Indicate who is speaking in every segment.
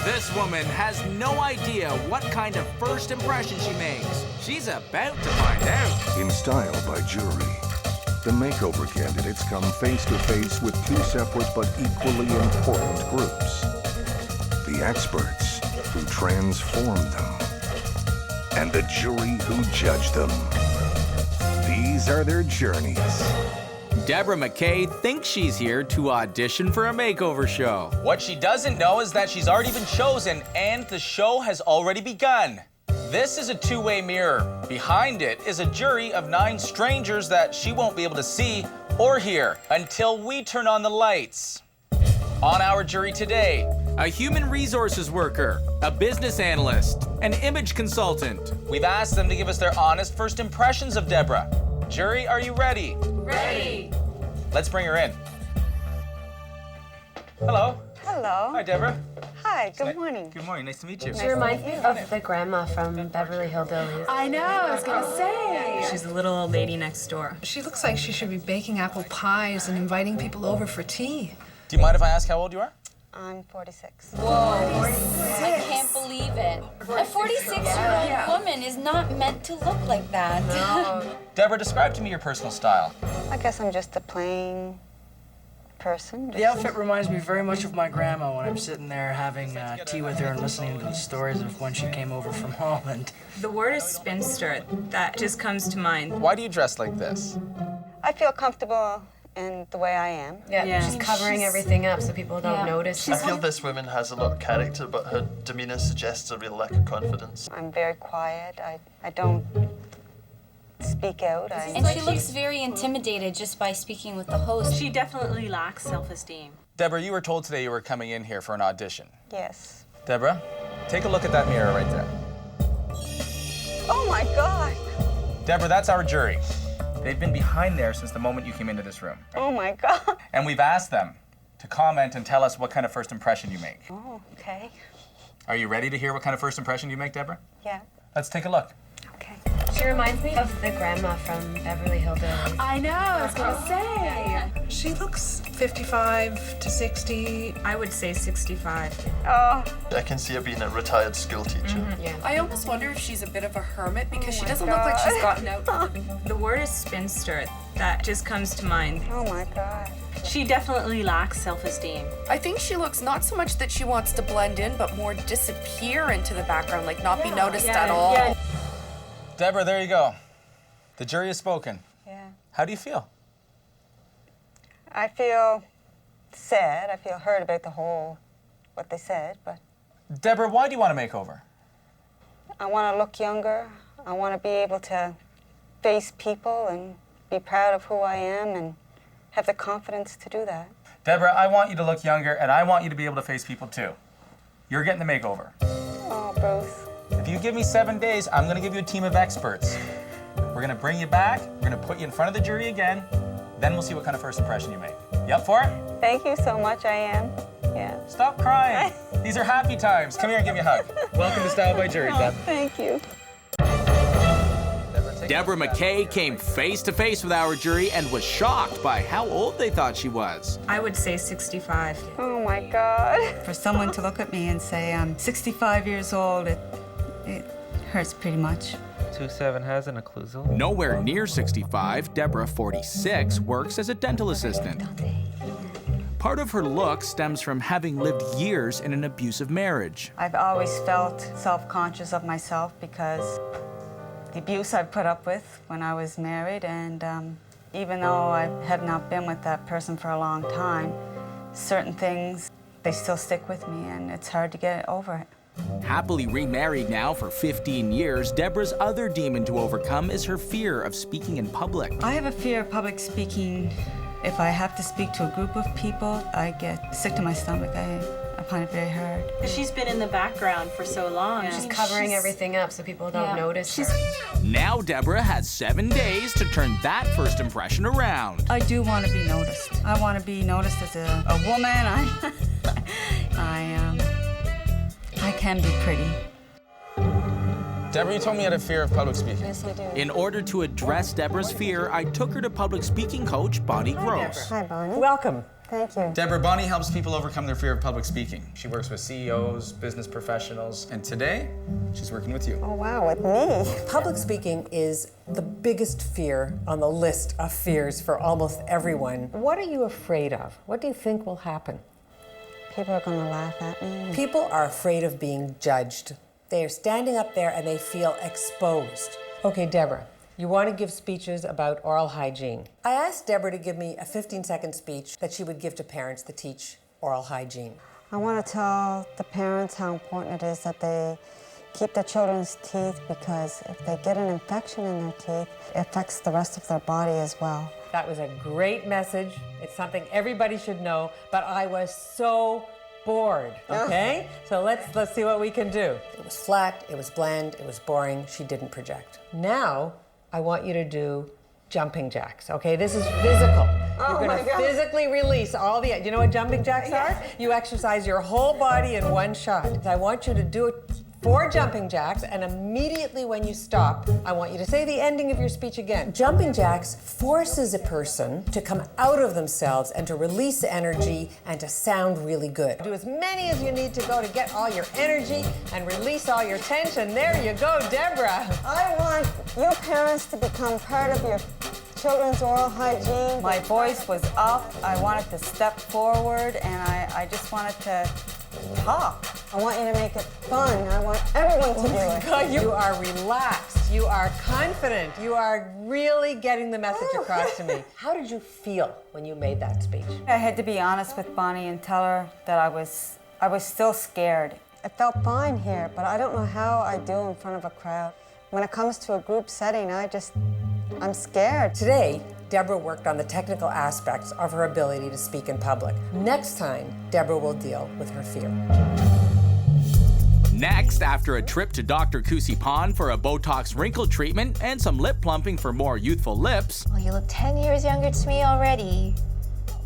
Speaker 1: This woman has no idea what kind of first impression she makes. She's about to find out.
Speaker 2: In Style by Jury, the makeover candidates come face to face with two separate but equally important groups. The experts who transform them and the jury who judge them. These are their journeys.
Speaker 1: Deborah McKay thinks she's here to audition for a makeover show.
Speaker 3: What she doesn't know is that she's already been chosen and the show has already begun. This is a two-way mirror. Behind it is a jury of 9 strangers that she won't be able to see or hear until we turn on the lights. On our jury today,
Speaker 1: A human resources worker, a business analyst, an image consultant.
Speaker 3: we've asked them to give us their honest first impressions of Deborah. Jury, are you ready?
Speaker 4: Ready.
Speaker 3: Let's bring her in. Hello.
Speaker 5: Hello.
Speaker 3: Hi, Deborah.
Speaker 5: Hi, good morning.
Speaker 3: Good morning. Nice to meet you.
Speaker 4: She reminds me of the grandma from Beverly Hillbillies.
Speaker 5: I know, I was gonna say.
Speaker 6: She's the little old lady next door.
Speaker 7: She looks like she should be baking apple pies and inviting people over for tea.
Speaker 3: Do you mind if I ask how old you are?
Speaker 5: I'm 46.
Speaker 8: I can't believe it. A 46-year-old woman is not meant to look like that.
Speaker 3: Deborah, describe to me your personal style.
Speaker 5: I guess I'm just a plain person.
Speaker 9: The outfit reminds me very much of my grandma when I'm sitting there having tea with her and listening to the stories of when she came over from Holland.
Speaker 6: The word is spinster. That just comes to mind.
Speaker 3: Why do you dress like this?
Speaker 5: I feel comfortable in the way I am.
Speaker 4: Yeah, she's covering everything up so people don't notice.
Speaker 10: I feel this woman has a lot of character, but her demeanor suggests a real lack of confidence.
Speaker 5: I'm very quiet. I don't speak out.
Speaker 8: And she looks very intimidated just by speaking with the host.
Speaker 6: She definitely lacks self-esteem.
Speaker 3: Deborah, you were told today you were coming in here for an audition.
Speaker 5: Yes.
Speaker 3: Deborah, take a look at that mirror right there.
Speaker 5: Oh my God.
Speaker 3: Deborah, that's our jury. They've been behind there since the moment you came into this room.
Speaker 5: Oh my God.
Speaker 3: And we've asked them to comment and tell us what kind of first impression you make.
Speaker 5: Oh, okay.
Speaker 3: Are you ready to hear what kind of first impression you make, Deborah?
Speaker 5: Yeah.
Speaker 3: Let's take a look.
Speaker 5: Okay.
Speaker 4: She reminds me of the grandma from Beverly Hillbillies.
Speaker 7: I know, I was gonna say. She looks 55 to 60.
Speaker 6: I would say 65.
Speaker 5: Oh.
Speaker 10: I can see her being a retired school teacher.
Speaker 4: Yeah.
Speaker 7: I almost wonder if she's a bit of a hermit because she
Speaker 5: my
Speaker 7: doesn't look like
Speaker 5: God.
Speaker 7: she's gotten out.
Speaker 6: The word is spinster. That just comes to mind.
Speaker 5: Oh my God.
Speaker 6: She definitely lacks self-esteem.
Speaker 7: I think she looks not so much that she wants to blend in, but more disappear into the background, like not be noticed at all.
Speaker 6: Yeah.
Speaker 3: Deborah, there you go. The jury has spoken.
Speaker 5: Yeah.
Speaker 3: How do you feel?
Speaker 5: I feel sad. I feel hurt about what they said, but
Speaker 3: Deborah, why do you want a makeover?
Speaker 5: I want to look younger. I want to be able to face people and be proud of who I am and have the confidence to do that.
Speaker 3: Deborah, I want you to look younger, and I want you to be able to face people too. You're getting the makeover.
Speaker 5: Oh, Bruce.
Speaker 3: If you give me 7 days, I'm gonna give you a team of experts. We're gonna bring you back, we're gonna put you in front of the jury again, then we'll see what kind of first impression you make. You up for it?
Speaker 5: Thank you so much, I am. Yeah.
Speaker 3: Stop crying. These are happy times. Come here and give me a hug. Welcome to Style by Jury, Deb.
Speaker 5: Thank you.
Speaker 1: Deborah McKay came face to face with our jury and was shocked by how old they thought she was.
Speaker 6: I would say 65.
Speaker 5: Oh my God.
Speaker 11: For someone to look at me and say I'm 65 years old, it hurts pretty much.
Speaker 12: 27 has an occlusal.
Speaker 1: Nowhere near 65, Deborah, 46, works as a dental assistant. Part of her look stems from having lived years in an abusive marriage.
Speaker 11: I've always felt self-conscious of myself because the abuse I've put up with when I was married, and even though I have not been with that person for a long time, certain things, they still stick with me, and it's hard to get over it.
Speaker 1: Happily remarried now for 15 years, Deborah's other demon to overcome is her fear of speaking in public.
Speaker 11: I have a fear of public speaking. If I have to speak to a group of people, I get sick to my stomach. I find it very hard.
Speaker 6: She's been in the background for so long.
Speaker 4: She's covering everything up so people don't notice her.
Speaker 1: Now Deborah has 7 days to turn that first impression around.
Speaker 11: I do want to be noticed. I want to be noticed as a woman. I can be pretty.
Speaker 3: Deborah, you told me you had a fear of public speaking.
Speaker 5: Yes, I do.
Speaker 1: In order to address Deborah's fear, I took her to public speaking coach Bonnie Gross.
Speaker 5: Hi, Bonnie.
Speaker 13: Welcome.
Speaker 5: Thank you.
Speaker 3: Deborah, Bonnie helps people overcome their fear of public speaking. She works with CEOs, business professionals, and today, she's working with you.
Speaker 5: Oh, wow, with me?
Speaker 13: Public speaking is the biggest fear on the list of fears for almost everyone. What are you afraid of? What do you think will happen?
Speaker 5: People are going to laugh at me.
Speaker 13: People are afraid of being judged. They are standing up there and they feel exposed. Okay, Deborah, you want to give speeches about oral hygiene. I asked Deborah to give me a 15-second speech that she would give to parents to teach oral hygiene.
Speaker 5: I want to tell the parents how important it is that they keep their children's teeth, because if they get an infection in their teeth, it affects the rest of their body as well.
Speaker 13: That was a great message. It's something everybody should know, but I was so bored, okay? So let's see what we can do. It was flat, it was bland, it was boring, she didn't project. Now, I want you to do jumping jacks, okay? This is physical. You're gonna physically release all the, you know what jumping jacks are? You exercise your whole body in one shot. I want you to do it 4 jumping jacks, and immediately when you stop, I want you to say the ending of your speech again. Jumping jacks forces a person to come out of themselves and to release energy and to sound really good. Do as many as you need to go to get all your energy and release all your tension. There you go, Deborah.
Speaker 5: I want your parents to become part of your children's oral hygiene. My voice was up. I wanted to step forward, and I just wanted to talk. I want you to make it fun. I want everyone to do it.
Speaker 13: God, you are relaxed. You are confident. You are really getting the message across to me. How did you feel when you made that speech?
Speaker 11: I had to be honest with Bonnie and tell her that I was still scared.
Speaker 5: It felt fine here, but I don't know how I do in front of a crowd. When it comes to a group setting, I'm scared.
Speaker 13: Today, Deborah worked on the technical aspects of her ability to speak in public. Next time, Deborah will deal with her fear.
Speaker 1: Next, after a trip to Dr. Kusi Pond for a Botox wrinkle treatment and some lip plumping for more youthful lips.
Speaker 4: Oh, you look 10 years younger to me already.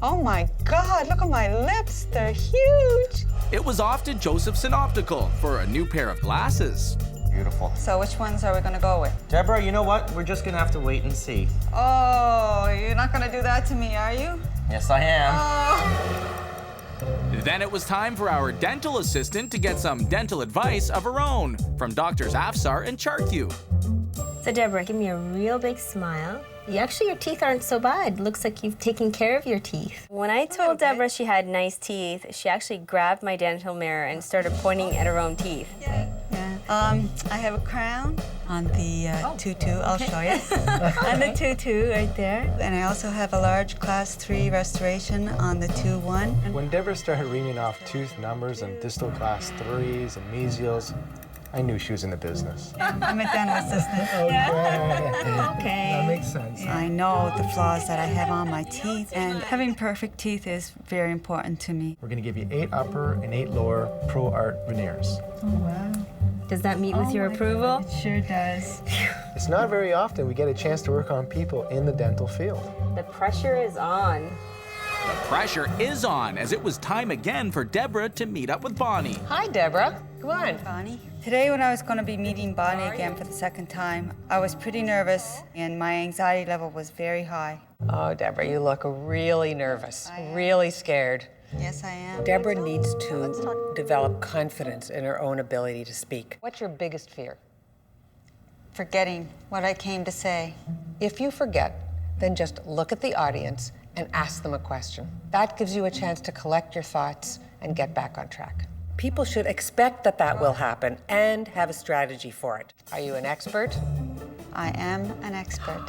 Speaker 5: Oh my God, look at my lips. They're huge.
Speaker 1: It was off to Josephson Optical for a new pair of glasses.
Speaker 14: Beautiful.
Speaker 11: So which ones are we gonna go with?
Speaker 14: Deborah, you know what? We're just gonna have to wait and see.
Speaker 11: Oh, you're not gonna do that to me, are you?
Speaker 14: Yes, I am.
Speaker 11: Oh.
Speaker 1: Then it was time for our dental assistant to get some dental advice of her own from Doctors Afsar and Charkyu.
Speaker 4: So Deborah, give me a real big smile. Actually, your teeth aren't so bad. Looks like you've taken care of your teeth. When I told Deborah she had nice teeth, she actually grabbed my dental mirror and started pointing at her own teeth.
Speaker 11: Yeah. I have a crown on the tutu. I'll show you.
Speaker 4: On the tutu right there.
Speaker 11: And I also have a large class 3 restoration on the 2-1.
Speaker 15: When Deborah started reaming off tooth numbers and distal class 3s and mesials, I knew she was in the business.
Speaker 11: I'm a dental assistant.
Speaker 4: Okay.
Speaker 15: That makes sense.
Speaker 11: I know the flaws that I have on my teeth, and having perfect teeth is very important to me.
Speaker 15: We're going to give you 8 upper and 8 lower Pro Art veneers.
Speaker 4: Oh, wow. Does that meet with your approval?
Speaker 11: It sure does.
Speaker 15: It's not very often we get a chance to work on people in the dental field.
Speaker 4: The pressure is on.
Speaker 1: The pressure is on, as it was time again for Deborah to meet up with Bonnie.
Speaker 13: Hi, Deborah. Come on.
Speaker 11: Bonnie. Today, when I was going to be meeting Bonnie again for the second time, I was pretty nervous, and my anxiety level was very high.
Speaker 13: Oh, Deborah, you look really nervous, really scared.
Speaker 11: Yes, I am.
Speaker 13: Deborah needs to develop confidence in her own ability to speak. What's your biggest fear?
Speaker 11: Forgetting what I came to say.
Speaker 13: If you forget, then just look at the audience and ask them a question. That gives you a chance to collect your thoughts and get back on track. People should expect that that will happen and have a strategy for it. Are you an expert?
Speaker 11: I am an expert.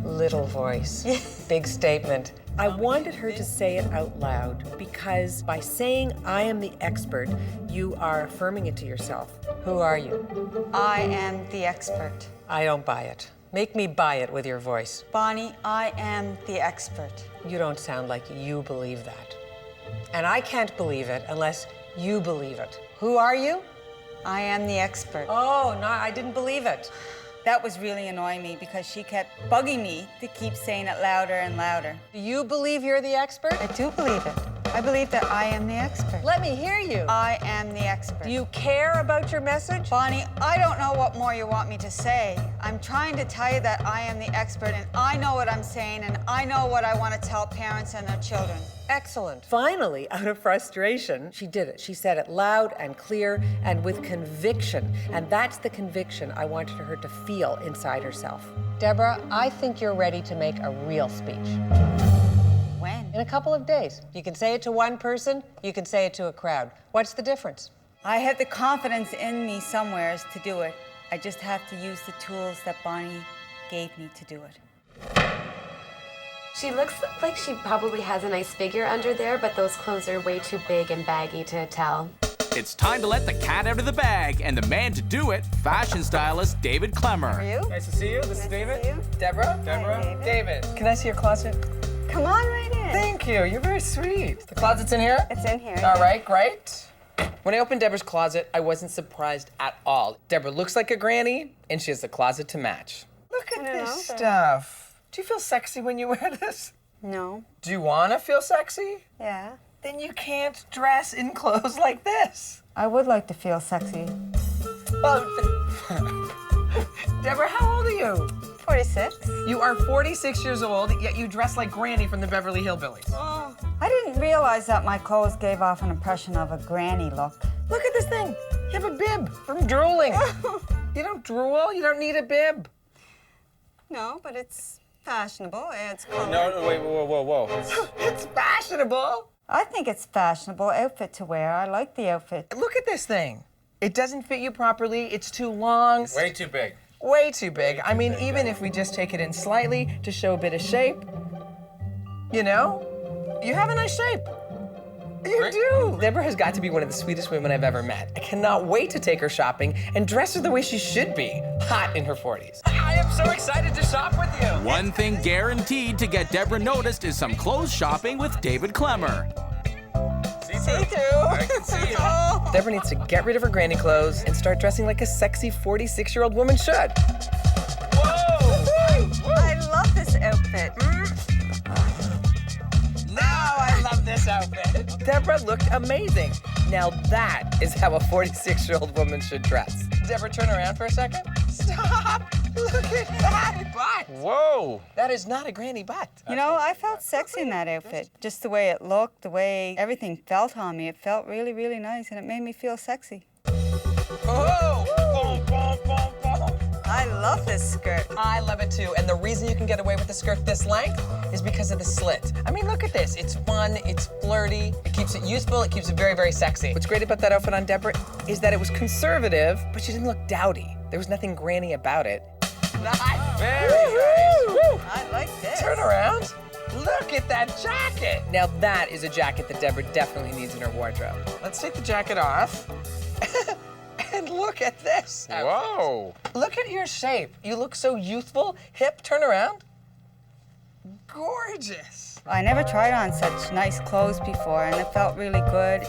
Speaker 13: Little voice, big statement. I wanted her to say it out loud because by saying I am the expert, you are affirming it to yourself. Who are you?
Speaker 11: I am the expert.
Speaker 13: I don't buy it. Make me buy it with your voice.
Speaker 11: Bonnie, I am the expert.
Speaker 13: You don't sound like you believe that. And I can't believe it unless you believe it. Who are you?
Speaker 11: I am the expert.
Speaker 13: Oh, no, I didn't believe it.
Speaker 11: That was really annoying me because she kept bugging me to keep saying it louder and louder.
Speaker 13: Do you believe you're the expert?
Speaker 11: I do believe it. I believe that I am the expert.
Speaker 13: Let me hear you.
Speaker 11: I am the expert.
Speaker 13: Do you care about your message?
Speaker 11: Bonnie, I don't know what more you want me to say. I'm trying to tell you that I am the expert, and I know what I'm saying, and I know what I want to tell parents and their children.
Speaker 13: Excellent. Finally, out of frustration, she did it. She said it loud and clear and with conviction. And that's the conviction I wanted her to feel inside herself. Deborah, I think you're ready to make a real speech.
Speaker 11: When?
Speaker 13: In a couple of days. You can say it to one person, you can say it to a crowd. What's the difference?
Speaker 11: I have the confidence in me somewheres to do it. I just have to use the tools that Bonnie gave me to do it.
Speaker 16: She looks like she probably has a nice figure under there, but those clothes are way too big and baggy to tell.
Speaker 1: It's time to let the cat out of the bag, and the man to do it, fashion stylist David Clemmer.
Speaker 11: Are you?
Speaker 9: Nice to see you. This is David. Deborah.
Speaker 11: Deborah.
Speaker 9: Hi, David. Can I see your closet?
Speaker 11: Come on right in.
Speaker 9: Thank you. You're very sweet. The closet's in here?
Speaker 11: It's in here.
Speaker 9: All right, great. When I opened Deborah's closet, I wasn't surprised at all. Deborah looks like a granny, and she has the closet to match. Look at this stuff. Do you feel sexy when you wear this?
Speaker 11: No.
Speaker 9: Do you want to feel sexy?
Speaker 11: Yeah.
Speaker 9: Then you can't dress in clothes like this.
Speaker 11: I would like to feel sexy.
Speaker 9: Deborah, how old are you?
Speaker 11: 46.
Speaker 9: You are 46 years old, yet you dress like Granny from the Beverly Hillbillies.
Speaker 11: Oh. I didn't realize that my clothes gave off an impression of a granny look.
Speaker 9: Look at this thing. You have a bib from drooling. You don't drool. You don't need a bib.
Speaker 11: No, but it's fashionable. It's color.
Speaker 9: No, wait, whoa. It's fashionable.
Speaker 11: I think it's fashionable outfit to wear. I like the outfit.
Speaker 9: Look at this thing. It doesn't fit you properly. It's too long.
Speaker 3: Way too big.
Speaker 9: Way too big. I mean, even if we just take it in slightly to show a bit of shape, you know, you have a nice shape. You do. Deborah has got to be one of the sweetest women I've ever met. I cannot wait to take her shopping and dress her the way she should be, hot in her 40s. I am so excited to shop with you.
Speaker 1: One thing guaranteed to get Deborah noticed is some clothes shopping with David Clemmer.
Speaker 11: See-through.
Speaker 9: I can see it. Deborah needs to get rid of her granny clothes and start dressing like a sexy 46-year-old woman should. Whoa!
Speaker 11: I love this outfit.
Speaker 9: Now I love this outfit. Deborah looked amazing. Now that is how a 46-year-old woman should dress. Deborah, turn around for a second. Stop! Look at that butt! Whoa! That is not a granny butt.
Speaker 11: You know, I felt sexy in that outfit. Just the way it looked, the way everything felt on me. It felt really, really nice, and it made me feel sexy.
Speaker 9: Oh! Boom, boom, boom, boom.
Speaker 11: I love this skirt.
Speaker 9: I love it too, and the reason you can get away with the skirt this length is because of the slit. I mean, look at this. It's fun, it's flirty, it keeps it useful, it keeps it very, very sexy. What's great about that outfit on Deborah is that it was conservative, but she didn't look dowdy. There was nothing granny about it. Nice. Very nice. Woo.
Speaker 11: I like this.
Speaker 9: Turn around. Look at that jacket. Now that is a jacket that Deborah definitely needs in her wardrobe. Let's take the jacket off. And look at this. Whoa. Look at your shape. You look so youthful, hip. Turn around. Gorgeous.
Speaker 11: I never tried on such nice clothes before, and it felt really good,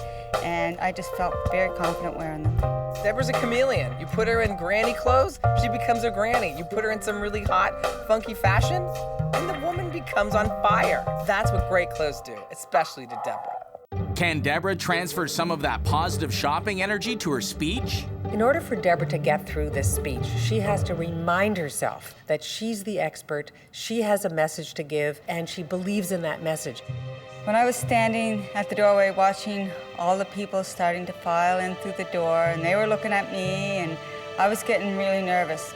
Speaker 11: and I just felt very confident wearing them.
Speaker 9: Deborah's a chameleon. You put her in granny clothes, she becomes a granny. You put her in some really hot, funky fashion, and the woman becomes on fire. That's what great clothes do, especially to Deborah.
Speaker 1: Can Deborah transfer some of that positive shopping energy to her speech?
Speaker 13: In order for Deborah to get through this speech, she has to remind herself that she's the expert, she has a message to give, and she believes in that message.
Speaker 11: When I was standing at the doorway watching all the people starting to file in through the door, and they were looking at me, and I was getting really nervous.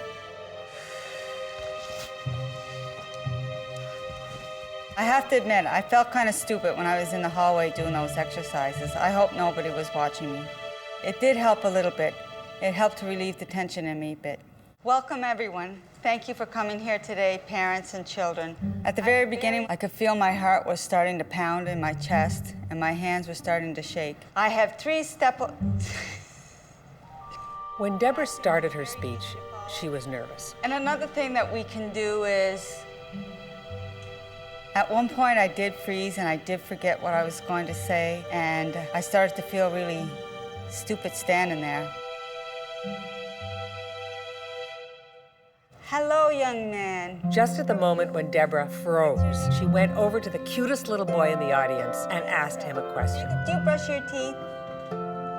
Speaker 11: I have to admit, I felt kind of stupid when I was in the hallway doing those exercises. I hope nobody was watching me. It did help a little bit. It helped to relieve the tension in me a bit. Welcome, everyone. Thank you for coming here today, parents and children. At the very beginning, I could feel my heart was starting to pound in my chest, and my hands were starting to shake. I have 3 steps.
Speaker 13: When Deborah started her speech, she was nervous.
Speaker 11: And another thing that we can do is, at one point I did freeze and I did forget what I was going to say, and I started to feel really stupid standing there. Hello, young man.
Speaker 13: Just at the moment when Deborah froze, she went over to the cutest little boy in the audience and asked him a question.
Speaker 11: Do you brush your teeth?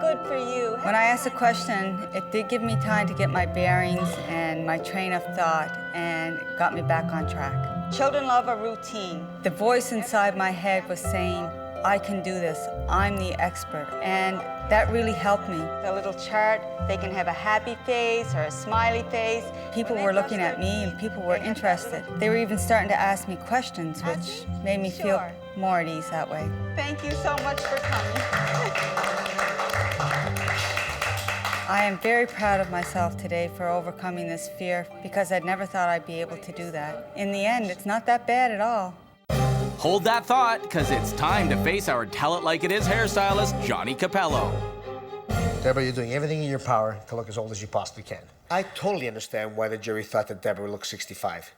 Speaker 11: Good for you. When I asked a question, it did give me time to get my bearings and my train of thought, and it got me back on track. Children love a routine. The voice inside my head was saying, I can do this. I'm the expert. And that really helped me. The little chart, they can have a happy face or a smiley face. People were looking at me and people were interested. They were even starting to ask me questions, which made me feel more at ease that way. Thank you so much for coming. I am very proud of myself today for overcoming this fear because I'd never thought I'd be able to do that. In the end, it's not that bad at all.
Speaker 1: Hold that thought, because it's time to face our Tell It Like It Is hairstylist, Johnny Capello.
Speaker 17: Deborah, you're doing everything in your power to look as old as you possibly can. I totally understand why the jury thought that Deborah looked 65.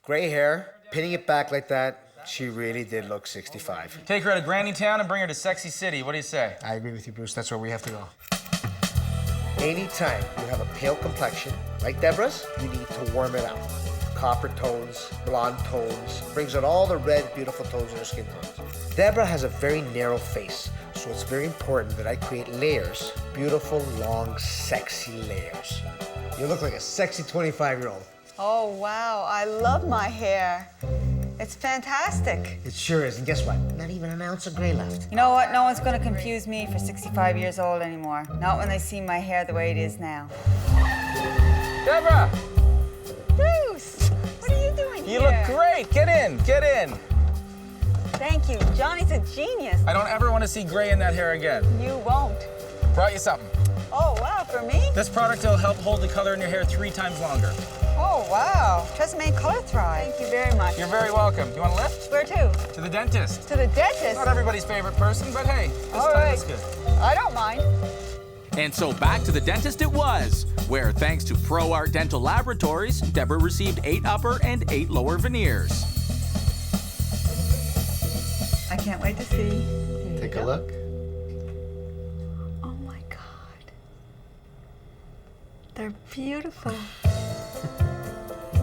Speaker 17: Gray hair, pinning it back like that, she really did look 65.
Speaker 3: Take her out of Granny Town and bring her to Sexy City. What do you say?
Speaker 17: I agree with you, Bruce. That's where we have to go. Anytime you have a pale complexion, like Deborah's, you need to warm it up. Copper tones, blonde tones, brings out all the red, beautiful tones in her skin tones. Deborah has a very narrow face, so it's very important that I create layers, beautiful, long, sexy layers. You look like a sexy 25-year-old.
Speaker 11: Oh, wow, I love my hair. It's fantastic.
Speaker 17: It sure is, and guess what? Not even an ounce of gray left.
Speaker 11: You know what? No one's gonna confuse me for 65 years old anymore. Not when they see my hair the way it is now.
Speaker 3: Deborah!
Speaker 11: Bruce, what are you doing here?
Speaker 3: You look great. Get in, get in.
Speaker 11: Thank you. Johnny's a genius.
Speaker 3: I don't ever want to see gray in that hair again.
Speaker 11: You won't.
Speaker 3: Brought you something.
Speaker 11: Oh, wow, for me?
Speaker 3: This product will help hold the color in your hair 3 times longer.
Speaker 11: Oh, wow. Tresemme Color Thrive. Thank you very much.
Speaker 3: You're very welcome. You want a lift?
Speaker 11: Where to?
Speaker 3: To the dentist.
Speaker 11: To the dentist?
Speaker 3: Not everybody's favorite person, but hey, this
Speaker 11: All
Speaker 3: time
Speaker 11: right.
Speaker 3: it's good.
Speaker 11: I don't mind.
Speaker 1: And so back to the dentist it was, where thanks to Pro Art Dental Laboratories, Deborah received 8 upper and 8 lower veneers.
Speaker 11: I can't wait to see.
Speaker 17: Take a look.
Speaker 11: Oh my God. They're beautiful.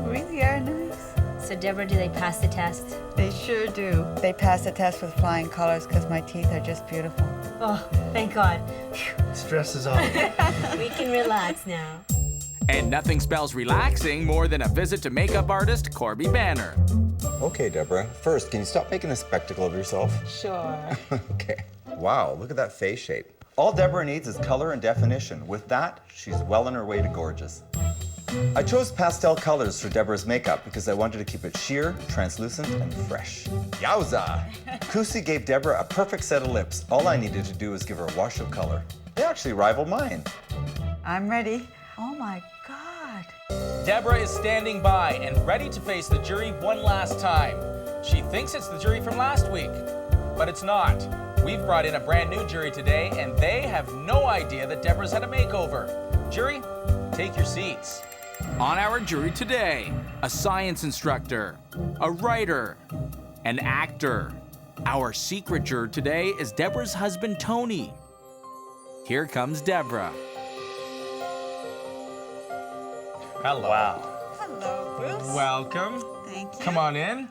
Speaker 11: Really are nice.
Speaker 4: So Deborah, do they pass the test?
Speaker 11: They sure do. They pass the test with flying colors because my teeth are just beautiful.
Speaker 4: Oh, thank God.
Speaker 17: Stress is off.
Speaker 4: We can relax now.
Speaker 1: And nothing spells relaxing more than a visit to makeup artist Corby Banner.
Speaker 18: Okay, Deborah. First, can you stop making a spectacle of yourself?
Speaker 11: Sure.
Speaker 18: Okay. Wow, look at that face shape. All Deborah needs is color and definition. With that, she's well on her way to gorgeous. I chose pastel colors for Deborah's makeup because I wanted to keep it sheer, translucent, and fresh. Yowza! Kusi gave Deborah a perfect set of lips. All I needed to do was give her a wash of color. They actually rival mine.
Speaker 11: I'm ready. Oh my God.
Speaker 3: Deborah is standing by and ready to face the jury one last time. She thinks it's the jury from last week, but it's not. We've brought in a brand new jury today, and they have no idea that Deborah's had a makeover. Jury, take your seats.
Speaker 1: On our jury today, a science instructor, a writer, an actor. Our secret juror today is Deborah's husband, Tony. Here comes Deborah.
Speaker 3: Hello.
Speaker 10: Wow.
Speaker 11: Hello, Bruce.
Speaker 3: Welcome.
Speaker 11: Thank you.
Speaker 3: Come on in.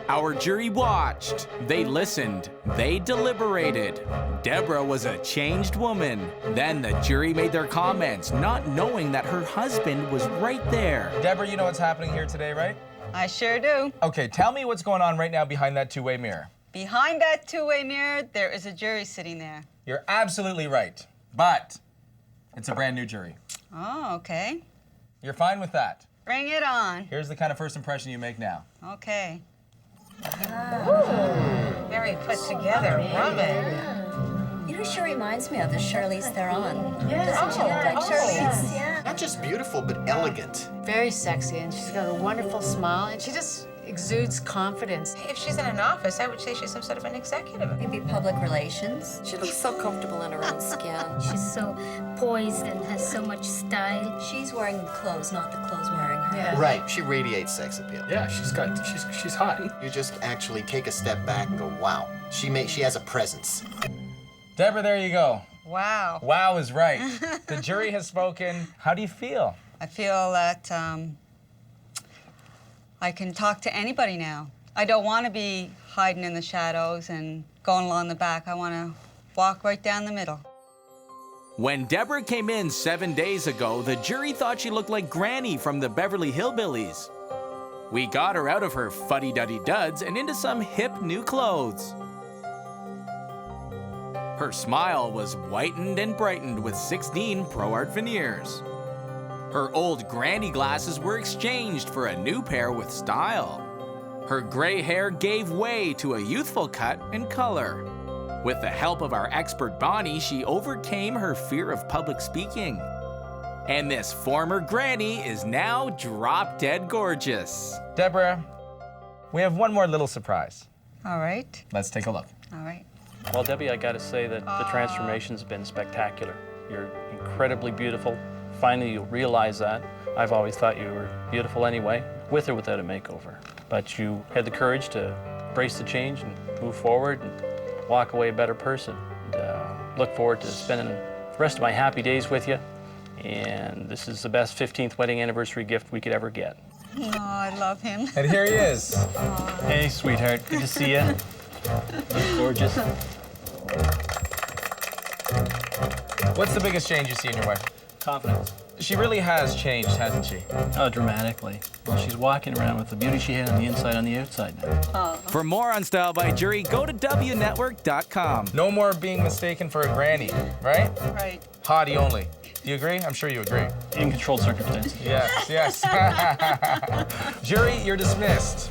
Speaker 1: Our jury watched, they listened, they deliberated. Deborah was a changed woman. Then the jury made their comments, not knowing that her husband was right there.
Speaker 3: Deborah, you know what's happening here today, right?
Speaker 11: I sure do.
Speaker 3: Okay, tell me what's going on right now behind that two-way mirror.
Speaker 11: Behind that two-way mirror, there is a jury sitting there.
Speaker 3: You're absolutely right, but it's a brand new jury.
Speaker 11: Oh, okay.
Speaker 3: You're fine with that?
Speaker 11: Bring it on.
Speaker 3: Here's the kind of first impression you make now.
Speaker 11: Okay.
Speaker 19: Very put together. Love it.
Speaker 20: You know, she reminds me of the Charlize Theron.
Speaker 19: Yeah.
Speaker 20: Doesn't she look like Charlize? Yeah.
Speaker 21: Not just beautiful, but elegant.
Speaker 19: Very sexy, and she's got a wonderful smile, and she just exudes confidence.
Speaker 22: If she's in an office, I would say she's some sort of an executive.
Speaker 20: Maybe public relations.
Speaker 8: She looks so comfortable in her own skin.
Speaker 4: She's so poised and has so much style.
Speaker 20: She's wearing clothes, not the clothes wearing her.
Speaker 21: Yeah. Right, she radiates sex appeal.
Speaker 17: Yeah, she's hot.
Speaker 21: You just actually take a step back and go, wow, she has a presence.
Speaker 3: Deborah, there you go.
Speaker 11: Wow.
Speaker 3: Wow is right. The jury has spoken. How do you feel?
Speaker 11: I feel that I can talk to anybody now. I don't want to be hiding in the shadows and going along the back. I want to walk right down the middle.
Speaker 1: When Deborah came in 7 days ago, the jury thought she looked like Granny from the Beverly Hillbillies. We got her out of her fuddy-duddy duds and into some hip new clothes. Her smile was whitened and brightened with 16 Pro Art veneers. Her old granny glasses were exchanged for a new pair with style. Her gray hair gave way to a youthful cut and color. With the help of our expert Bonnie, she overcame her fear of public speaking. And this former granny is now drop-dead gorgeous.
Speaker 3: Deborah, we have one more little surprise.
Speaker 11: All right.
Speaker 3: Let's take a look.
Speaker 11: All right.
Speaker 2: Well, Debbie, I gotta say that the transformation's been spectacular. You're incredibly beautiful. Finally, you'll realize that. I've always thought you were beautiful anyway, with or without a makeover. But you had the courage to embrace the change and move forward and walk away a better person. And, look forward to spending the rest of my happy days with you. And this is the best 15th wedding anniversary gift we could ever get.
Speaker 11: Oh, I love him.
Speaker 3: And here he is.
Speaker 2: Hey, sweetheart, good to see you. Gorgeous.
Speaker 3: What's the biggest change you see in your wife?
Speaker 2: Confidence.
Speaker 3: She really has changed, hasn't she?
Speaker 2: Oh, dramatically. Well, she's walking around with the beauty she had on the inside on the outside now.
Speaker 1: For more on Style by Jury, go to WNetwork.com.
Speaker 3: No more being mistaken for a granny, right?
Speaker 11: Right.
Speaker 3: Hottie only. Do you agree? I'm sure you agree.
Speaker 2: In controlled circumstances.
Speaker 3: Yes, yes. Jury, you're dismissed.